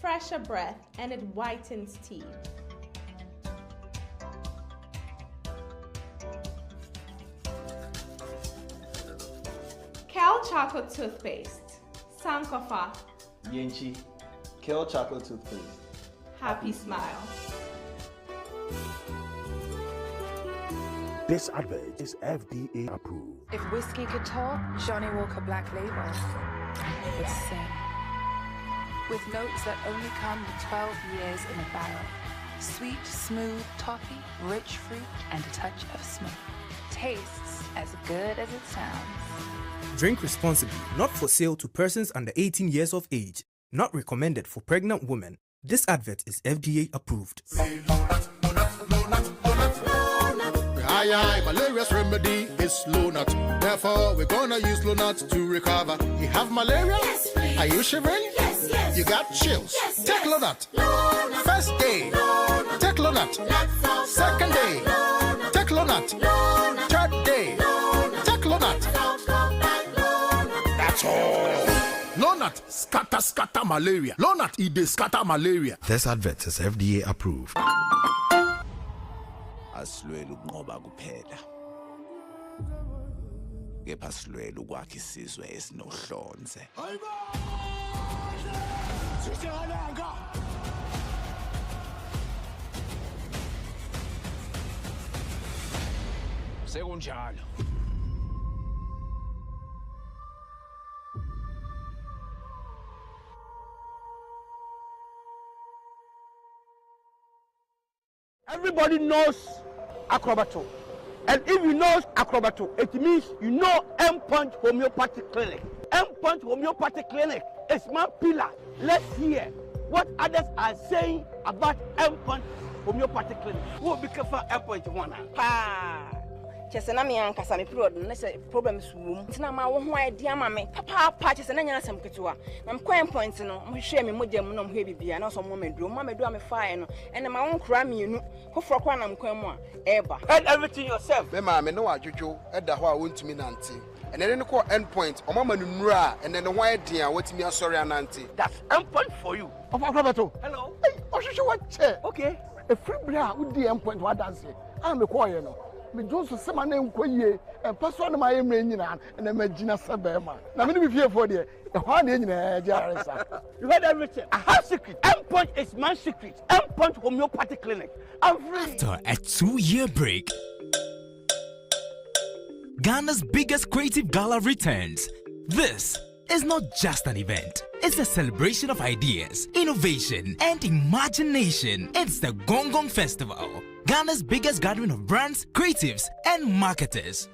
fresher breath, and it whitens teeth. Kel Charcoal Toothpaste. Sankofa. Yenchi. Kel Chocolate Toothpaste. Happy smile. This advert is FDA approved. If whiskey could talk, Johnny Walker Black Label would sing. With notes that only come with 12 years in a barrel. Sweet, smooth toffee, rich fruit, and a touch of smoke. Tastes as good as it sounds. Drink responsibly, not for sale to persons under 18 years of age. Not recommended for pregnant women. This advert is FDA approved. Malaria's remedy is Lonut. Therefore, we're gonna use Lonut to recover. You have malaria? Yes, please. Are you shivering? Yes, yes. You got chills? Yes, Take yes. Lonut. Lonut. First day. Lonut. Take Lonut. Second day. Lonut. Take Lonut. Lonut. Third day. Lonut. Take Lonut. That's all. Lonut scatter malaria. Lonut ide scatter malaria. This advert is FDA approved. Asilwela ukunqoba kuphela kepha silwela ukwakha isizwe esinohlonze. Sekunjalo. Everybody knows Acrobato. And if you know Acrobato, it means you know Endpoint Homeopathic Clinic. Endpoint Homeopathic Clinic is my pillar. Let's hear what others are saying about Endpoint Homeopathic Clinic. Who will be careful Endpoint one? Chese na me ankasa me period na se problems wom ntina ma wo ho idea ma me papa chese na nyana sam ketewa na me kwan point no mo hwe me modem no mo hwe bibia na so mo meduro me fire no ene ma won kra mienu kofro kwa na mkwan mu a eba and everything yourself me ma me no adwodwo eda ho a wontumi nante ene ne ko Endpoint o mama no nura ene ne ho idea watimi asori anante. That's Endpoint for you of Acrobato. Hello hey ohwehwe what che okay a free bra wo di Endpoint what dance am me call you no me Johnson sema na enkoyie and person na my emre nyina na magina sebema na me no be fie for there the one dey nyina jaresa. You heard everything. I have secret. Endpoint is my secret. Endpoint Homeopathic Clinic. I'm free. After a 2-year break, Ghana's biggest creative gala returns. This is not just an event. It's a celebration of ideas, innovation, and imagination. It's the Gong Gong Festival, Ghana's biggest gathering of brands, creatives, and marketers.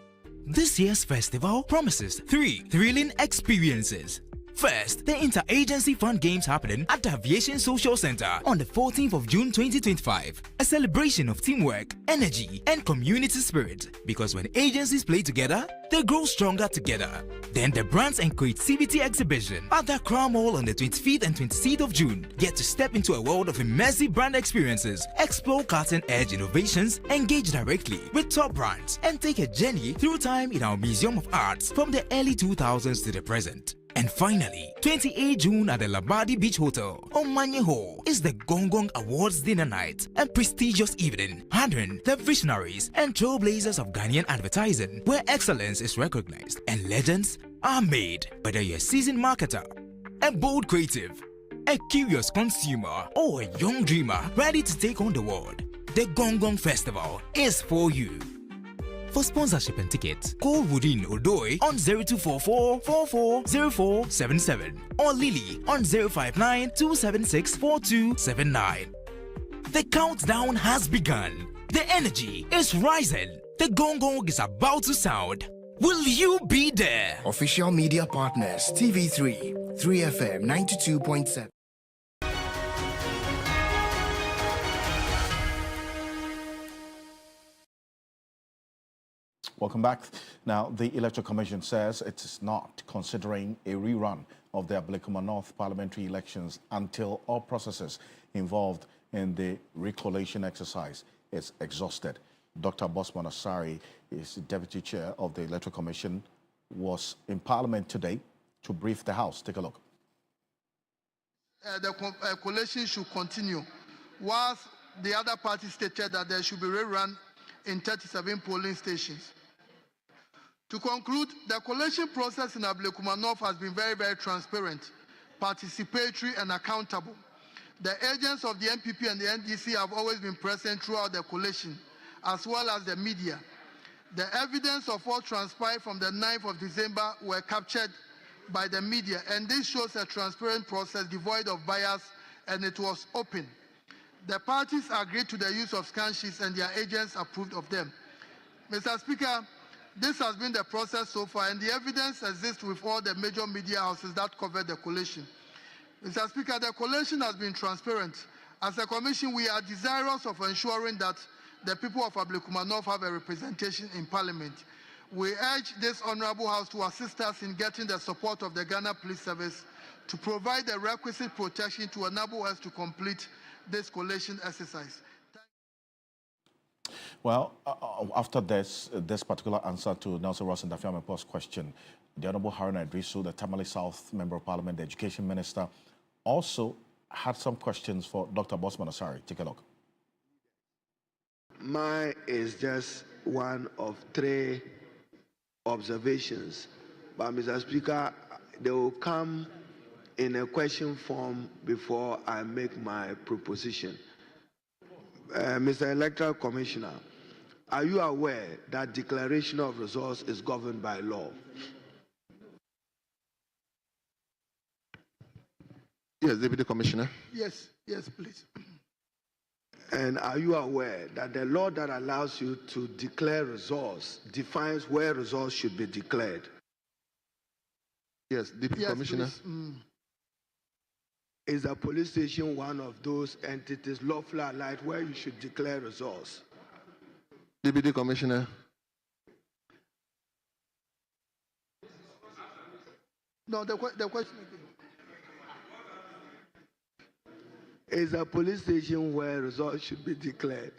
This year's festival promises 3 thrilling experiences. First, the Interagency Fun Games happening at the Aviation Social Center on the 14th of June 2025. A celebration of teamwork, energy, and community spirit. Because when agencies play together, they grow stronger together. Then the Brands and Creativity Exhibition at the Crown Mall on the 25th and 26th of June. Get to step into a world of immersive brand experiences, explore cutting-edge innovations, engage directly with top brands, and take a journey through time in our Museum of Arts from the early 2000s to the present. And finally, 28 June at the Labadi Beach Hotel on Manye Hall is the Gong Gong Awards dinner night, a prestigious evening honoring the visionaries and trailblazers of Ghanaian advertising, where excellence is recognized and legends are made. Whether you're a seasoned marketer, a bold creative, a curious consumer, or a young dreamer ready to take on the world, the Gong Gong Festival is for you. For sponsorship and tickets, call Woodin Odoi on 0244 440477 or Lily on 059 276 4279. The countdown has begun. The energy is rising. The Gong Gong is about to sound. Will you be there? Official media partners TV3, 3FM 92.7. Welcome back. Now, the Electoral Commission says it is not considering a rerun of the Ablekuma North parliamentary elections until all processes involved in the recollation exercise is exhausted. Dr. Bosman Asari is the Deputy Chair of the Electoral Commission, was in Parliament today to brief the House. Take a look. The coalition should continue, whilst the other party stated that there should be rerun in 37 polling stations. To conclude, the coalition process in Ablekuma North has been very, very transparent, participatory, and accountable. The agents of the MPP and the NDC have always been present throughout the coalition, as well as the media. The evidence of what transpired from the 9th of December were captured by the media, and this shows a transparent process devoid of bias, and it was open. The parties agreed to the use of scan sheets and their agents approved of them. Mr. Speaker, this has been the process so far, and the evidence exists with all the major media houses that covered the coalition. Mr. Speaker, the coalition has been transparent. As a commission, we are desirous of ensuring that the people of Ablekuma North have a representation in Parliament. We urge this Honourable House to assist us in getting the support of the Ghana Police Service to provide the requisite protection to enable us to complete this coalition exercise. Well, after this particular answer to Nelson Ross and Dafiamepo's question, the Honourable Haruna Idrisu, the Tamale South Member of Parliament, the Education Minister, also had some questions for Dr. Bosman Asari. Take a look. Mine is just one of 3 observations, but Mr. Speaker, they will come in a question form before I make my proposition. Mr. Electoral Commissioner, are you aware that declaration of results is governed by law? Yes, Deputy Commissioner. Yes, please. And are you aware that the law that allows you to declare results defines where results should be declared? Yes, Deputy Commissioner. Is a police station one of those entities lawfully allied where you should declare results? Deputy Commissioner. No, the question again. Is a police station where results should be declared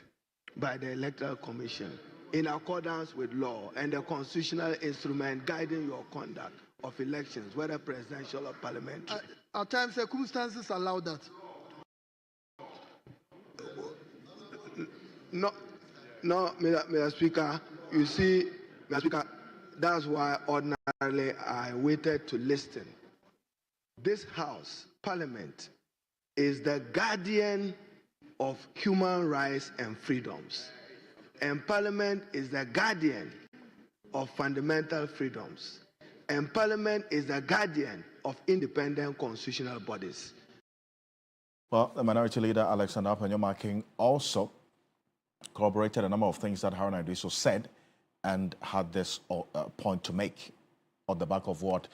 by the Electoral Commission in accordance with law and the constitutional instrument guiding your conduct of elections, whether presidential or parliamentary? At times, circumstances allow that. No, Mr. Speaker, you see, Mr. Speaker, that's why ordinarily I waited to listen. This House, Parliament, is the guardian of human rights and freedoms. And Parliament is the guardian of fundamental freedoms. And Parliament is the guardian of independent constitutional bodies. Well, the Minority Leader, Alexander Apanyomaking, also corroborated a number of things that Haruna Idrisu said and had this point to make on the back of what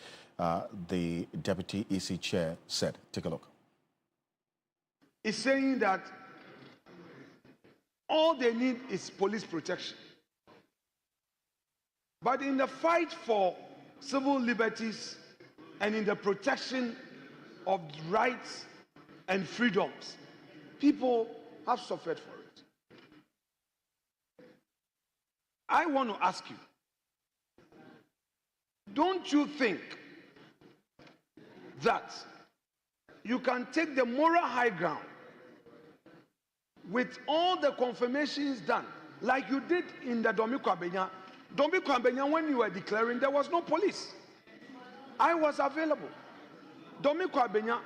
the Deputy EC Chair said. Take a look. Is saying that all they need is police protection. But in the fight for civil liberties and in the protection of rights and freedoms, people have suffered for it. I want to ask you, don't you think that you can take the moral high ground with all the confirmations done, like you did in the Domiko Abenya? Domiko Abenya, when you were declaring, there was no police. I was available. Domiko Abenya,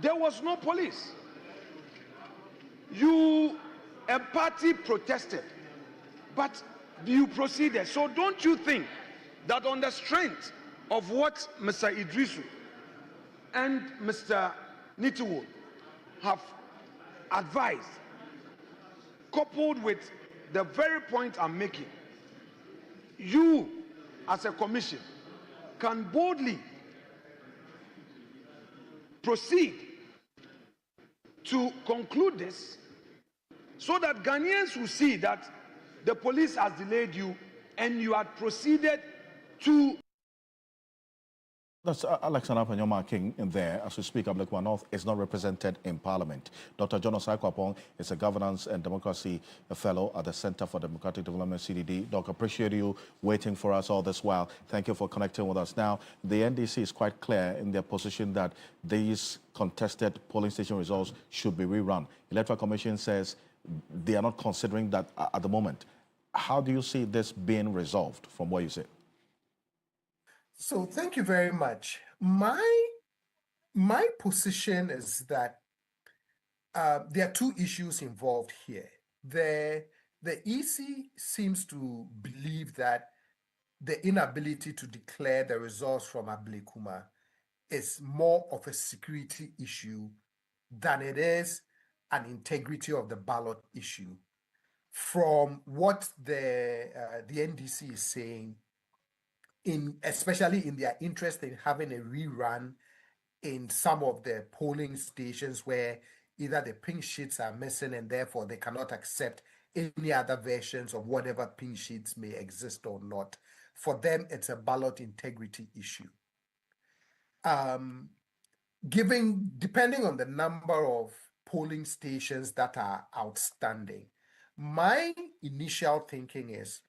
there was no police. A party protested, but you proceeded. So don't you think that on the strength of what Mr. Idrisu and Mr. Nitiwood have advised, coupled with the very point I'm making, you as a commission can boldly proceed to conclude this so that Ghanaians will see that the police has delayed you and you had proceeded to That's Alexander Panyoma King in there. As we speak, Ablekuma North is not represented in Parliament. Dr. John Osai-Kwapong is a Governance and Democracy Fellow at the Center for Democratic Development, CDD. Doc, appreciate you waiting for us all this while. Thank you for connecting with us. Now, the NDC is quite clear in their position that these contested polling station results should be rerun. Electoral Commission says they are not considering that at the moment. How do you see this being resolved from what you said? So thank you very much. My position is that there are two issues involved here. The EC seems to believe that the inability to declare the results from Ablekuma is more of a security issue than it is an integrity of the ballot issue. From what the NDC is saying, especially in their interest in having a rerun in some of the polling stations where either the pink sheets are missing and therefore they cannot accept any other versions of whatever pink sheets may exist or not. For them, it's a ballot integrity issue. Depending on the number of polling stations that are outstanding, my initial thinking is,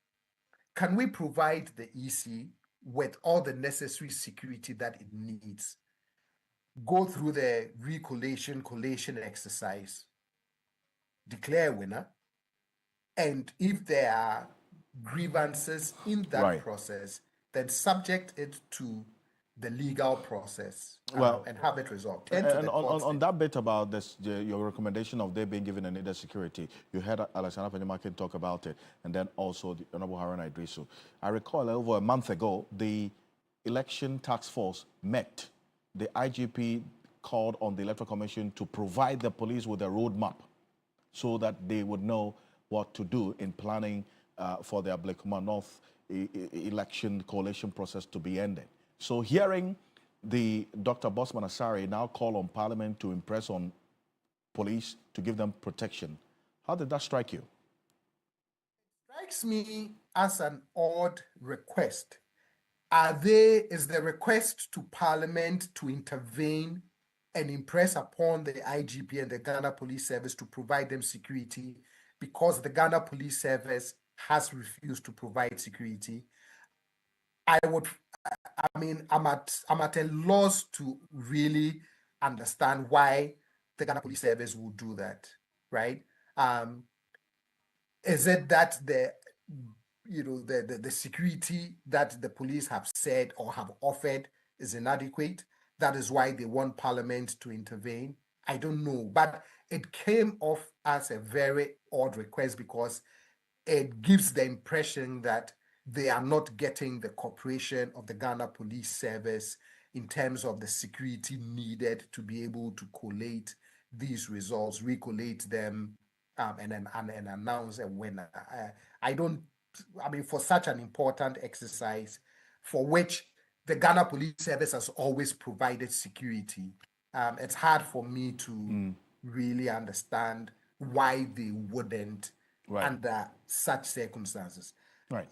can we provide the EC with all the necessary security that it needs? Go through the collation exercise, declare a winner, and if there are grievances in that process, then subject it to the legal process and have it resolved. And on that bit about this, your recommendation of there being given a needed security, you heard Alexander Panyoma talk about it, and then also the Honorable Haruna Idrisu. I recall over a month ago, the election task force met. The IGP called on the Electoral Commission to provide the police with a roadmap so that they would know what to do in planning for the Ablekuma North election coalition process to be ended. So hearing the Dr. Bosman Asare now call on Parliament to impress on police to give them protection, how did that strike you? It strikes me as an odd request. Is the request to Parliament to intervene and impress upon the IGP and the Ghana Police Service to provide them security because the Ghana Police Service has refused to provide security? I'm at a loss to really understand why the Ghana Police Service will do that, right? Is it that the security that the police have said or have offered is inadequate? That is why they want Parliament to intervene? I don't know, but it came off as a very odd request because it gives the impression that they are not getting the cooperation of the Ghana Police Service in terms of the security needed to be able to collate these results, recollate them, and announce a winner. For such an important exercise for which the Ghana Police Service has always provided security, it's hard for me to really understand why they wouldn't under such circumstances. Right.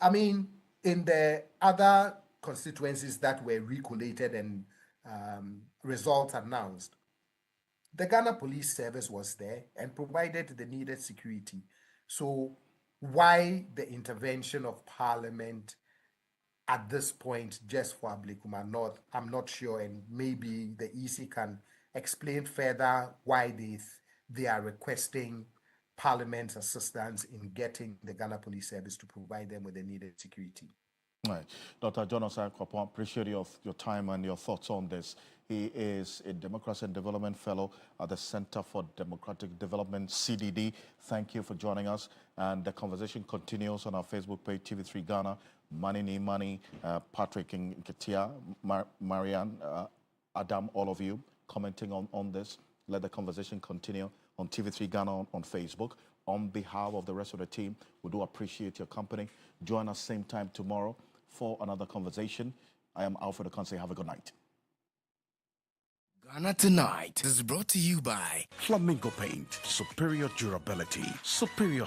In the other constituencies that were recollated and results announced, the Ghana Police Service was there and provided the needed security. So why the intervention of Parliament at this point just for Ablekuma North? I'm not sure, and maybe the EC can explain further why they are requesting Parliament's assistance in getting the Ghana Police Service to provide them with the needed security. Right. Dr. John Osai-Kwapong, appreciate your time and your thoughts on this. He is a Democracy and Development Fellow at the Center for Democratic Development, CDD. Thank you for joining us. And the conversation continues on our Facebook page, TV3 Ghana, Money, Patrick Nketia, Marianne, Adam, all of you commenting on this. Let the conversation continue on TV3 Ghana on Facebook. On behalf of the rest of the team, we do appreciate your company. Join us same time tomorrow for another conversation. I am Alfred Ocansey. Have a good night. Ghana Tonight is brought to you by Flamingo Paint. Superior durability, superior